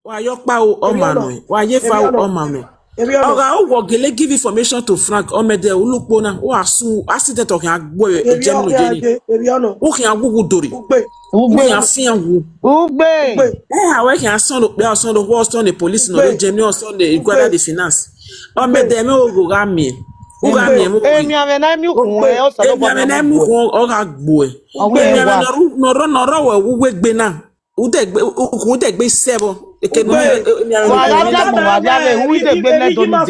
Why your power or man? Why you foul or man? Oga o wogele give information to Frank Omede Ulukpona o asun accident o kan agbo ejemi lojeni o kan agugu dori o kan afian wu awe kan son lo pe son lo wo son the police no ejemi o son the Iguada the finance Omede me o go ga mi mo emi ame na mi kun e o so lo emi ame na mi kun o ga gbo e emi ame no ro we wegbe na o de gbe sebo ekenu emi ame who is the business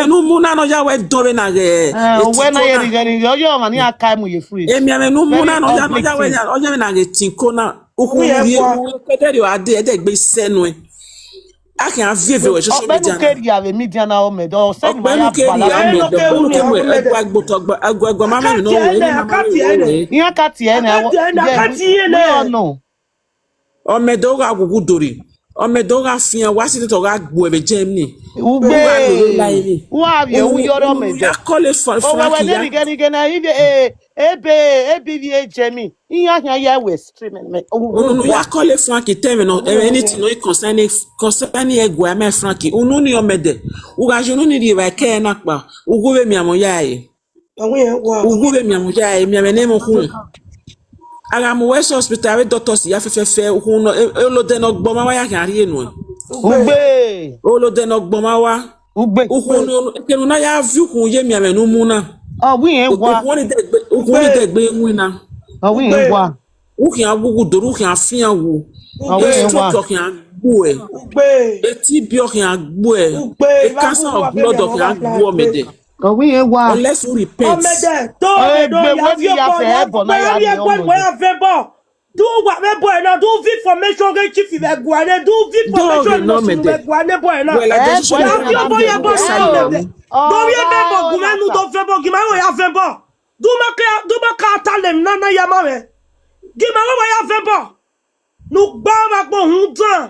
no muna no ya we dore na ge when I hear you man ya kai mu ye free emi ame no muna no ya we o ya na ge tinko na okun ri o kedere ade e de gbe senu e akin avieve we social media okenu ya we media na o me do say ma ya bala agbo ma me no we yan ka ti e na no o me do ga gugu dori o me do ga fian wa si to ga gbo ebe Germany ugbe wa bi e yoro me do ya call for Frank ya we na ebe Germany yan ya we stream me no ya call Frank tell no anything no concerning egwa me Frank unu ni o me de u ga junu ni di ba ke na pa ugu be mi amoya e ugu be mi amoya e mi ame ne mo kun aga mo West Hospital we doctors ya fefefe hun no olode no gbo ma wa ya kan ri enu ugbe olode no gbo ma wa ugbe hun no kenu na ya view kun ye mi ame no mu na wi en wa kun ni de gbe nwin na wi en wa u kan agugu doru kan afian wo wi en wa kan gbo e eti bi o kan gbo e cancer of blood o kan gbo me de wi en wa unless you repent Omede to ya favor do what me boy na do information ge chief be guane do information no be guane boy na ya boy do ye be bo gume nu do favor gima wo ya favor do ma ka talem na ya ma me gima wo ya favor nu gba ma gbo hun tan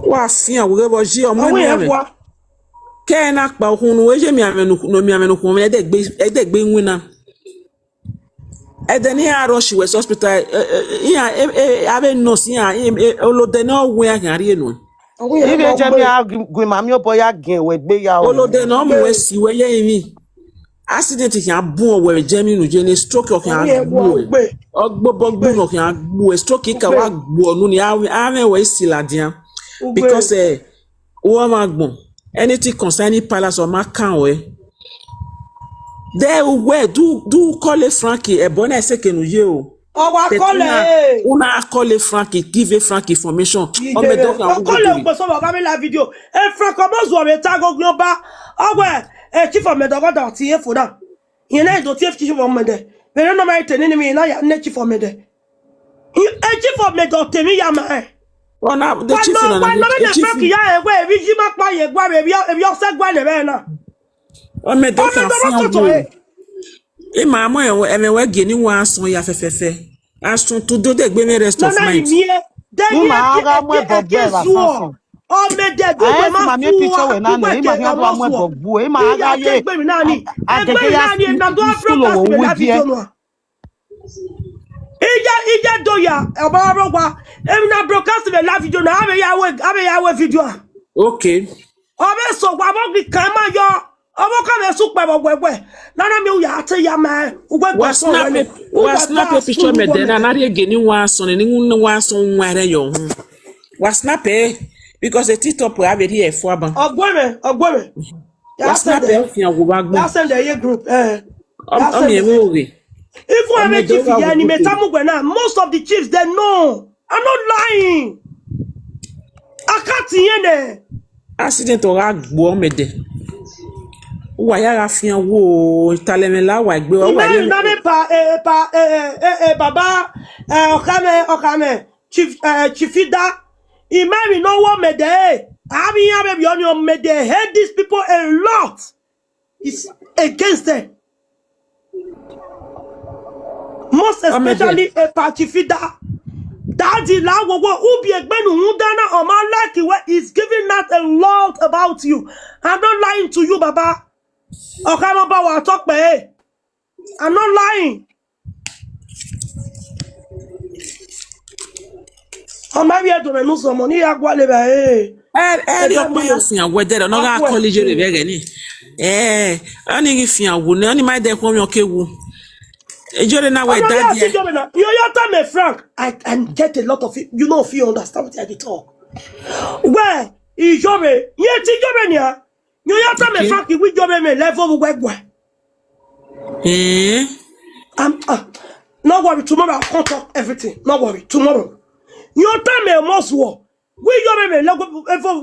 wa fian wo bo ji o mo ni Kena pa hunu we je mi amenu ko me de gbe nwina edeni rush West Hospital ave nurse ya olode na we kan ri enu ibe je mi gwe mami o boya gen we gbe ya o olode na mo we si we ye mi accident kan bun o we je mi nu je ni stroke kan gbo ogbo no kan gbo stroke ka wa gbo nu ni ave we si ladian because o ma gbon anything concerning palace or makan we there we do call Frankie e bona sekenu ye o wa call una call Frankie give Frank information o me do kan call gbo so ba la video e Frank omo zo me tag global ogwe chief of medogo da ti e fo da yen na do chief of mede me no ma teni ni me na ya na chief of mede chief of medogo temi ya ma Ona the chief na the chief ya egwe ebi ji ma pa ye gwa ebi o se gwa le be na o me do kan fian e ma mo e we ge ni wa asun ya fefefe asun to do de gbe me rest of mind ma ga mo bogbe la so o me de do gbe ma mi picture we na na e ma ga mo bogbu e ma ga ye egbe na ni na do afro pass me la video no ija doya obaro gwa em na broadcast the live video na abe ya we video okay obe so gwa bo kan ma yo obo ka be su pe gbegbe na na mi u ya ate ya ma ugbe snap picture me de na ri ege ni wa so ni wa so nware yo hu wa snap because the TikTok have here for aban ogweme ya snap fi an go ba gbo ya send the group o mi e mo we if we have chief ya ni metamugwe na most of the chiefs they know I'm not lying akati yene accident o ga gbo me de wa ya ra fi an wo talemela wa gbe wa wa na me baba okame chiefida imami no wo me de abi ya be on me de hate these people a lot is against them most especially a Pachifida. Daddy la wowo ubi egbenu hundana o ma like where is giving that a lot about you. I'm not lying to you, Baba. Okay, Baba, wa talk pe. I'm not lying. On m'a bien donné nous sommes money à quoi les bails. Eri ọkpa ya fi agwa dere no ga college re be gani ani gi fi agwo ni ani mai de ko mi okewu ejore na we daddy you tell me Frank I get a lot of it you know if you understand what I dey talk where ijobe ye ti jobe ni a you tell me Frank we jobe me level gwegwa no worry tomorrow I'll contact everything no worry tomorrow you tell me most war we jobe me level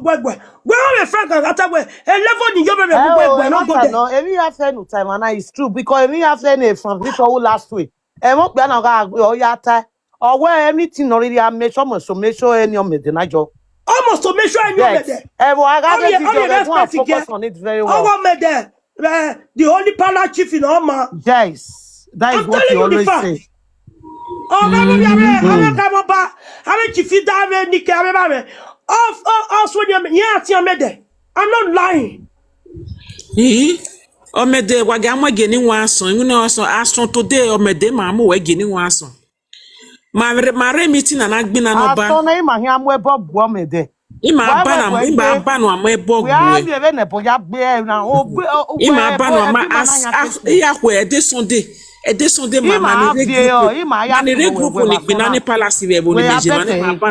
gwegwa where Frank ata we a level ni jobe me gwegwa no go there no every after no time and it's true because every after no from this all last week e mo pe na ga o ya ta or where anything already I make sure any of me na jo almost to make sure I know there I got to focus on it very well. I me there the only pala chief in Oma. Yes, that is what you always say. Oh, baby, I'm come back. I'm chief that me Nick I'm not lying. Omede wa ga mo geni wa asan you know so asan today omede ma mo we geni wa asan ma re meeting na gbina no ba asan na ima hi amu ebo bu omede ima ba no amu ebo gbu we have be na bo ya gbe na ogbe ima ba no ma ya ko ede Sunday mama ni re group ni gbina ni palace we bo ni meje ma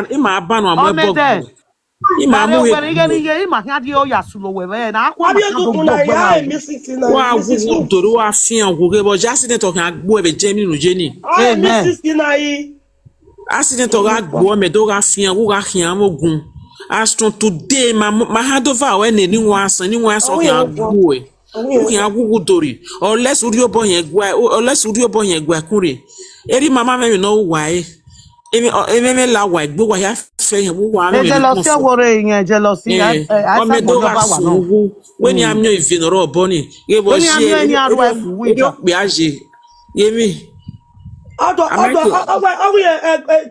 ima ba no amu ebo gbu ima mu ima hi adi o ya sulo we na akwa wa gugu doro wa fian gugu bo accident o kan agbo e jemi nu jeni accident o ga gbo me do ga fian gugu ga hian mogun aston today ma handova we ni wa san kan agbo e o kan gugu dori unless uri obo yen gwa kunre eri mama me no wa e emi la wa igbo wa ya fe yen wo wa jealousy wore yen jealousy o me do ga sunwu we ni amyo ivinoro obo ni ye bo se e pe aje yemi odo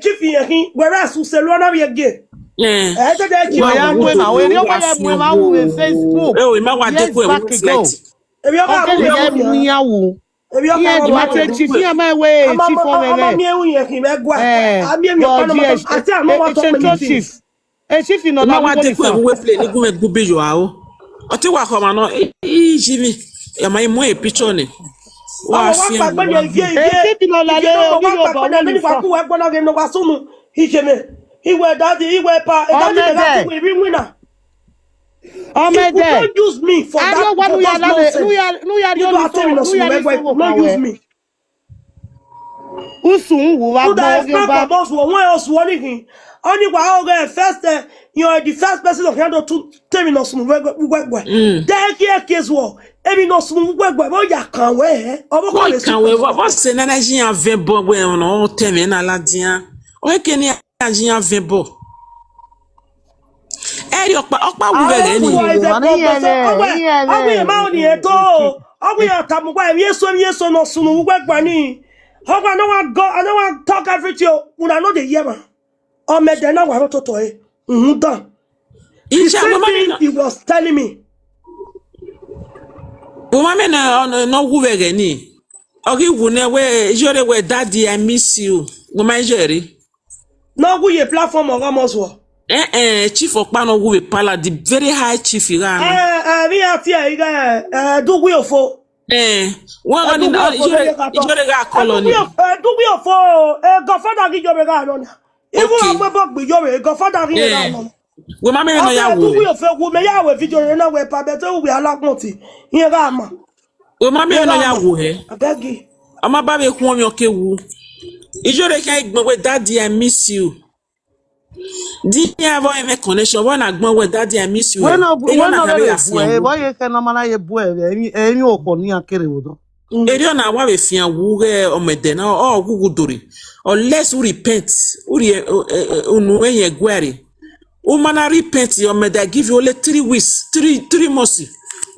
chief yen whereas u se lo na ye ge ya gbe na we ni o ya gbe ma wo Facebook we ma wa de ko e reflect ebi o ka wo ni yawo yeah, you are chief. You my way, chief for me. I'm here. I'm here. I'm chief. Chief, you know that one take we play. Ni go me go be you awo. O ti wa ko ma no. Jimmy, e ma mo e picture ni. Wa fi en. Chief no la le o bi o bo ni fa ku we gbona ge no wa sunu. Iwe daddy, iwe pa. Daddy we be winner. If you don't use me for that, not use me. You are the first person of handle to terminus. There case war. Every no smooth work, but you can't wear. What's the energy of Vebo when all terminal Ladia? Or can you imagine Vebo? Eri okpa wu be ni ogun ma oni eto ogun ya tamugba yeso no sunu wu gbagba ni ogun no wa go I no want talk everything una no dey hear ma o me de na wa to e done he was telling me o ma me no wu be ni ogi wu ne we jore we daddy I miss you go ma jere no wu ye platform of almost wo chief Okpano who we pala the very high chief Iran. We are here. Do we ofo? One in the colony. Do we ofo? Godfather give your regard. Even I'm about with your godfather. We mammy no ya do we ofo? We may have a video na we pa better we allow monty. Here am. We mammy no ya wo he. I beg you. I'm about to come your kewu. Ijore kan igbo we daddy I miss you. Did you have a connection? When I go with daddy, I miss you. When why you can normally any open near Kerewodo? Eriona, why if you are or Medena or Guguduri, or less who repent, when you query. Umana repent, your mother give you only 3 weeks, 3 months.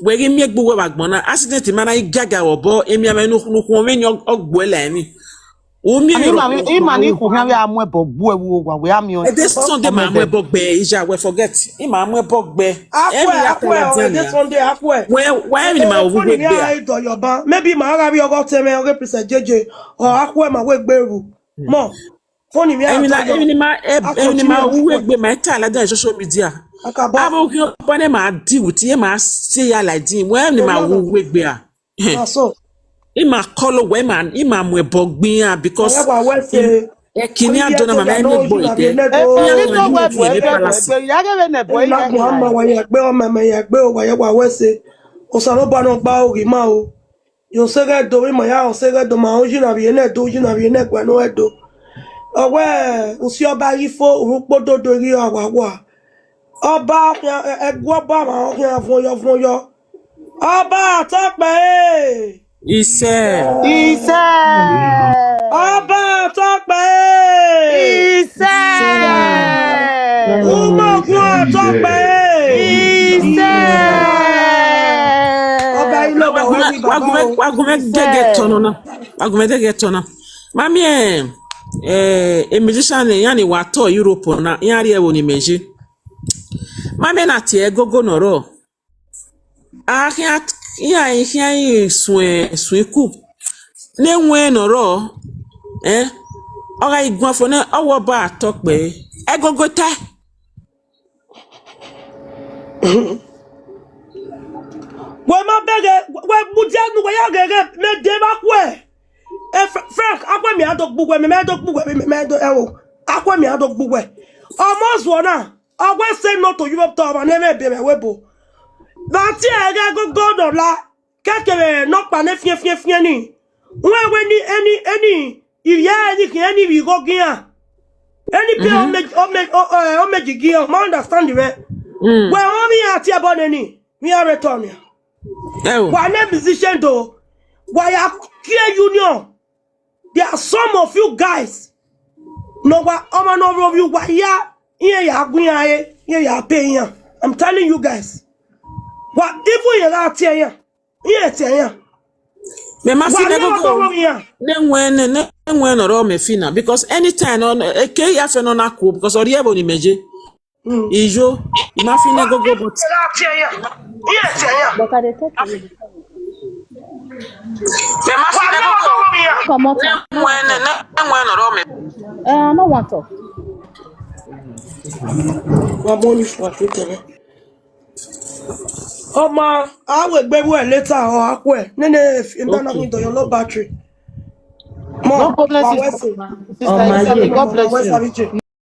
Where you make Bugabagmona, accident, man, I gaga or bo, Emiamano, who mean your Ogwelani. Imani kuhanya amwebo buewu we amio this Sunday ma amwebo gbe ija we forget ima amwebo gbe this Sunday akwe where ni ma owu gbe maybe ma ara bi ogo teme represent JJ or akwe ma we gberu mo Phone me Even my work be my time like that social media. Abo ki opane ma di with ye ma say ya like din when my work be a. So Ima call we man ima mwe bogbin because kini adona mama eme boy de. Yo sega do mi maya o sega do ma o jina bi ene do jina bi ene gwa no edo owe usi oba ifo urupo dodo ri awawa oba egwo ba ma o kan fun yo oba Tope Ise oba Tope Ise umo gwo Tope Wagumete get on. Mami a musician yani wato Europe na yari e woni meji. Mami na tie gogo noro. Ahia sweku. Ne nwe noro oga igwan fo na owo ba Tope gogo ta. We ma bege we budianu we ya gege me de ba kwe Frank akwa mi adok bugwe me adok bugwe me do ewo akwa mi adok bugwe almost one agwa say no to Europe to ba na be webo ba ti ega go do la kekere no pa ne fie ni we ni any iya any we go gian any pe o me gian ma understand the way we only at your body we are return here. Why not musician though? Why are clear union? There are some of you guys. No, what over of you? Why ya paying? I'm telling you guys. What if we are here? Yeah, Me must go. When or me fina because anytime on a K after on a coup because or you ni meje. Ijo, imafina go but But I dey talk to you. Come on. I don't want to. Oh ma, I will be well later or akwe. Nene if you don't have your low battery. God bless you. God bless you.